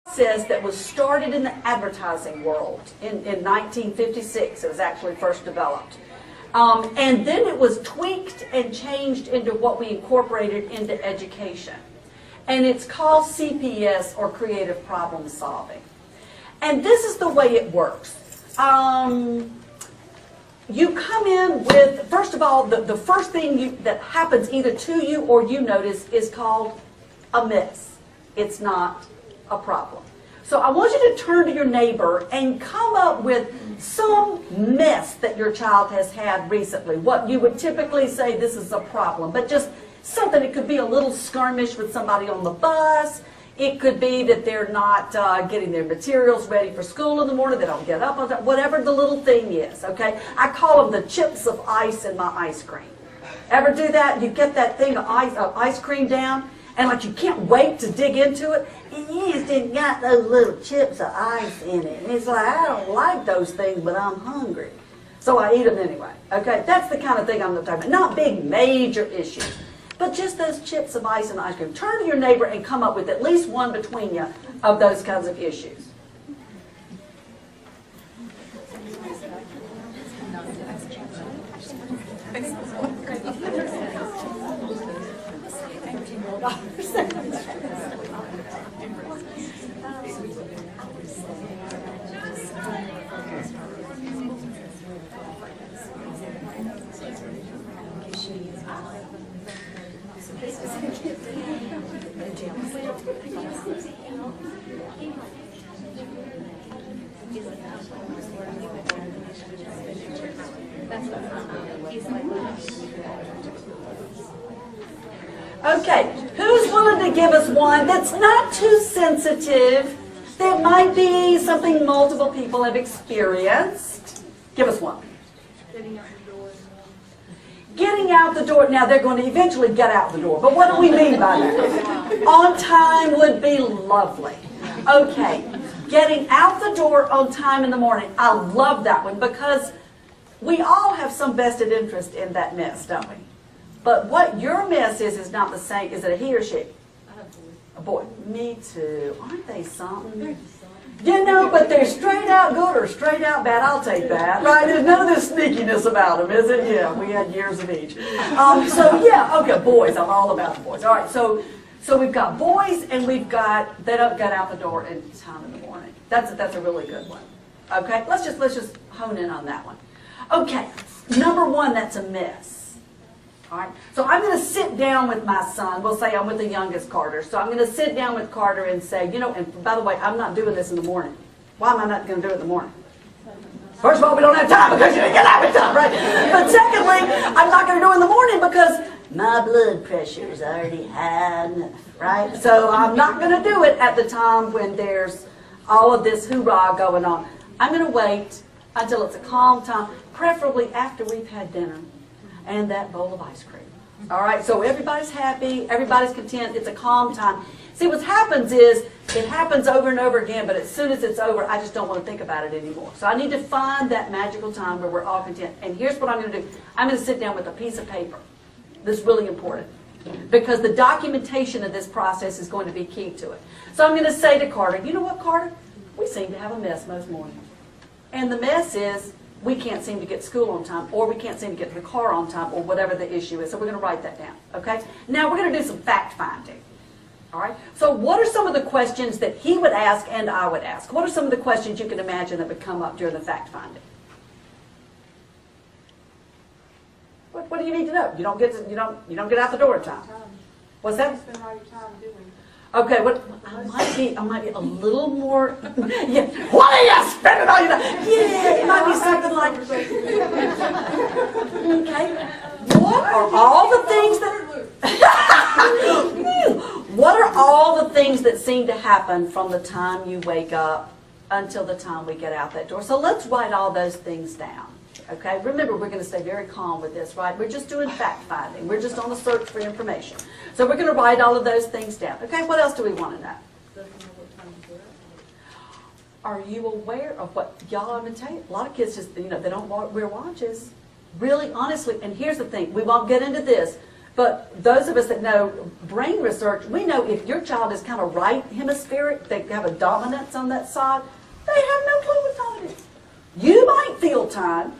process that was started in the advertising world in 1956. It was actually first developed. And then it was tweaked and changed into what we incorporated into education. And it's called CPS, or Creative Problem Solving. And this is the way it works. You come in with, first of all, the first thing that happens either to you or you notice is called a miss. It's not a problem. So I want you to turn to your neighbor and come up with some mess that your child has had recently. What you would typically say this is a problem, but just something. It could be a little skirmish with somebody on the bus. It could be that they're not getting their materials ready for school in the morning. They don't get up on time. Whatever the little thing is, okay? I call them the chips of ice in my ice cream. Ever do that? You get that thing of ice cream down, and like you can't wait to dig into it, and you just didn't got those little chips of ice in it. And it's like, I don't like those things, but I'm hungry. So I eat them anyway, okay? That's the kind of thing I'm talking about. Not big, major issues, but just those chips of ice and ice cream. Turn to your neighbor and come up with at least one between you of those kinds of issues. Okay, who's willing to give us one that's not too sensitive, that might be something multiple people have experienced? Give us one. Getting out the door. Getting out the door. Now, they're going to eventually get out the door, but what do we mean by that? On time would be lovely. Okay, getting out the door on time in the morning. I love that one because we all have some vested interest in that mess, don't we? But what your mess is not the same. Is it a he or she? A boy. Me too. Aren't they something? You know, but they're straight out good or straight out bad. I'll take that. Right? There's none of this sneakiness about them, is it? Yeah, we had years of each. So yeah, okay, boys. I'm all about the boys. All right, so we've got boys and we've got they don't get out the door in time in the morning. That's a really good one. Okay, let's just hone in on that one. Okay, number one, that's a miss. All right, so I'm going to sit down with my son. We'll say I'm with the youngest, Carter. So I'm going to sit down with Carter and say, you know, and by the way, I'm not doing this in the morning. Why am I not going to do it in the morning? First of all, we don't have time because you didn't get out in time, right? But secondly, I'm not going to do it in the morning because my blood pressure is already high enough, right? So I'm not going to do it at the time when there's all of this hoorah going on. I'm going to wait until it's a calm time, preferably after we've had dinner and that bowl of ice cream. All right, so everybody's happy, everybody's content, it's a calm time. See, what happens is, it happens over and over again, but as soon as it's over, I just don't want to think about it anymore. So I need to find that magical time where we're all content. And here's what I'm going to do. I'm going to sit down with a piece of paper. This is really important, because the documentation of this process is going to be key to it. So I'm going to say to Carter, you know what, Carter? We seem to have a mess most mornings. And the mess is, we can't seem to get to school on time, or we can't seem to get to the car on time, or whatever the issue is. So we're going to write that down, okay? Now we're going to do some fact-finding, all right? So what are some of the questions that he would ask and I would ask? What are some of the questions you can imagine that would come up during the fact-finding? What do you need to know? You don't get out the door in time. What's that? Spend all your time doing. Okay, what I might be a little more. Yeah. What are you spending all your time? Yeah, it might be something like. Okay. What are all the things that? What are all the things that seem to happen from the time you wake up until the time we get out that door? So let's write all those things down. Okay. Remember, we're going to stay very calm with this, right? We're just doing fact finding. We're just on the search for information. So we're going to write all of those things down. Okay. What else do we want to know? Are you aware of what y'all? I'm going to tell you, a lot of kids just, they don't wear watches. Really, honestly, and here's the thing. We won't get into this. But those of us that know brain research, we know if your child is kind of right hemispheric, they have a dominance on that side, they have no clue what time it is. You might feel time,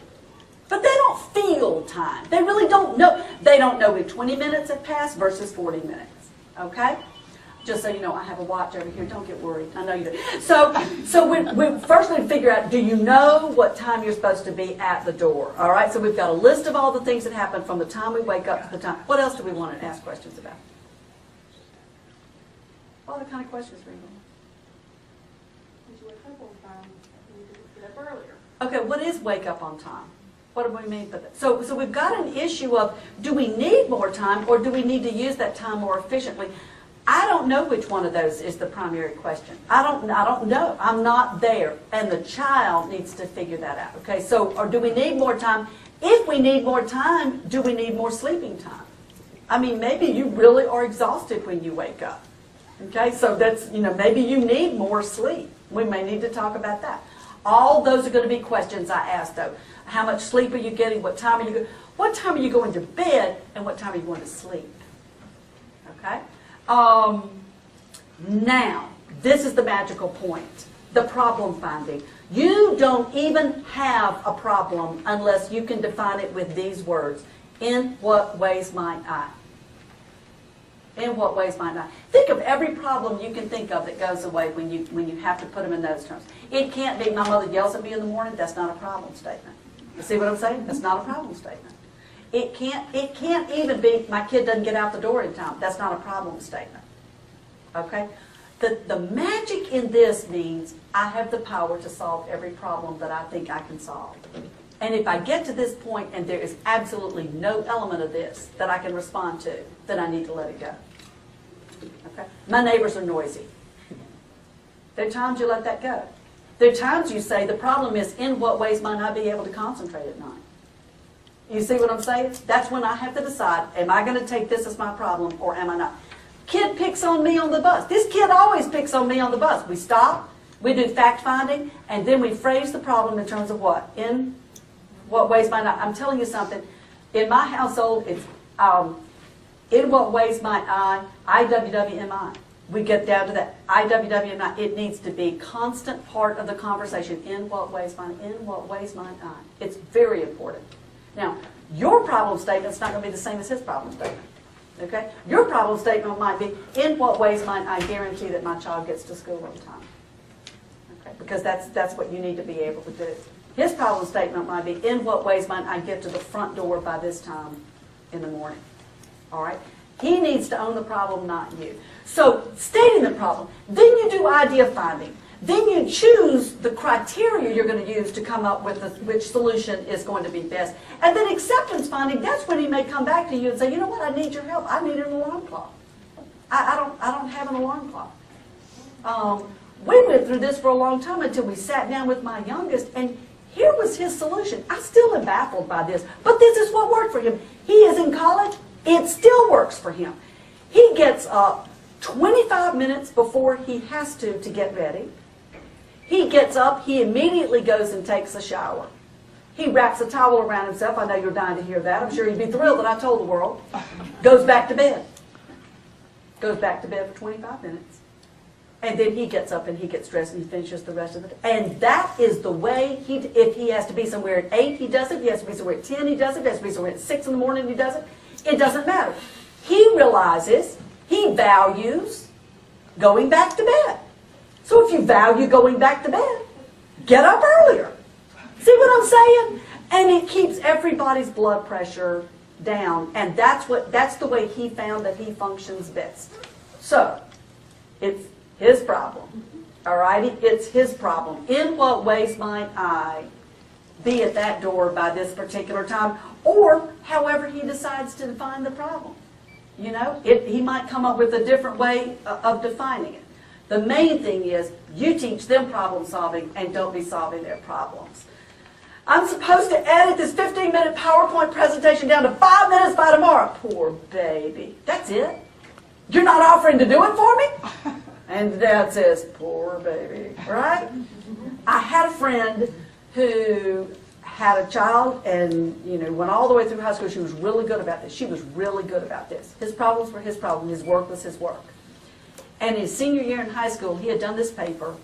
but they don't feel time. They really don't know. They don't know if 20 minutes have passed versus 40 minutes. Okay? Just so you know, I have a watch over here. Don't get worried. I know you do. So we first need to figure out, do you know what time you're supposed to be at the door? All right? So we've got a list of all the things that happen from the time we wake up to the time. What else do we want to ask questions about? What other kind of questions, Ringo? Did you wake up on time? You need to get up earlier. Okay, what is wake up on time? What do we mean by that? So we've got an issue of, do we need more time or do we need to use that time more efficiently? I don't know which one of those is the primary question. I don't know. I'm not there. And the child needs to figure that out. Okay, so or do we need more time? If we need more time, do we need more sleeping time? I mean, maybe you really are exhausted when you wake up. Okay, so that's, maybe you need more sleep. We may need to talk about that. All those are going to be questions I ask, though. How much sleep are you getting? What time are you going to bed? And what time are you going to sleep? Okay? Now, this is the magical point. The problem finding. You don't even have a problem unless you can define it with these words. In what ways might I? In what ways might I? Think of every problem you can think of that goes away when you have to put them in those terms. It can't be, my mother yells at me in the morning. That's not a problem statement. You see what I'm saying? That's not a problem statement. It can't even be, my kid doesn't get out the door in time. That's not a problem statement. Okay? The magic in this means I have the power to solve every problem that I think I can solve. And if I get to this point and there is absolutely no element of this that I can respond to, then I need to let it go. Okay? My neighbors are noisy. There are times you let that go. There are times you say the problem is, in what ways might I be able to concentrate at night? You see what I'm saying? That's when I have to decide, am I going to take this as my problem or am I not? Kid picks on me on the bus. This kid always picks on me on the bus. We stop, we do fact finding, and then we phrase the problem in terms of what? In what ways might I? I'm telling you something. In my household, it's in what ways might I? IWWMI. We get down to that. IWWMI. It needs to be a constant part of the conversation. In what ways might I? In what ways might I? It's very important. Now, your problem statement is not going to be the same as his problem statement. Okay? Your problem statement might be, in what ways might I guarantee that my child gets to school on time? Okay? Because that's what you need to be able to do. His problem statement might be, in what ways might I get to the front door by this time in the morning? All right? He needs to own the problem, not you. So, stating the problem, then you do idea finding. Then you choose the criteria you're going to use to come up with which solution is going to be best. And then acceptance finding, that's when he may come back to you and say, you know what, I need your help. I need an alarm clock. I don't have an alarm clock. We went through this for a long time until we sat down with my youngest, and here was his solution. I still am baffled by this, but this is what worked for him. He is in college. It still works for him. He gets up 25 minutes before he has to get ready. He gets up, he immediately goes and takes a shower. He wraps a towel around himself. I know you're dying to hear that. I'm sure you'd be thrilled that I told the world. Goes back to bed. Goes back to bed for 25 minutes. And then he gets up and he gets dressed and he finishes the rest of the day. And that is the way, if he has to be somewhere at 8, he does it. If he has to be somewhere at 10, he does it. If he has to be somewhere at 6 in the morning, he does it. It doesn't matter. He realizes, he values going back to bed. So if you value going back to bed, get up earlier. See what I'm saying? And it keeps everybody's blood pressure down. And that's the way he found that he functions best. So, it's his problem. All righty? It's his problem. In what ways might I be at that door by this particular time? Or however he decides to define the problem. You know, he might come up with a different way of defining it. The main thing is you teach them problem solving and don't be solving their problems. I'm supposed to edit this 15-minute PowerPoint presentation down to 5 minutes by tomorrow. Poor baby. That's it? You're not offering to do it for me? And Dad says, poor baby, right? I had a friend who had a child and, went all the way through high school. She was really good about this. She was really good about this. His problems were his problem. His work was his work. And his senior year in high school, he had done this paper,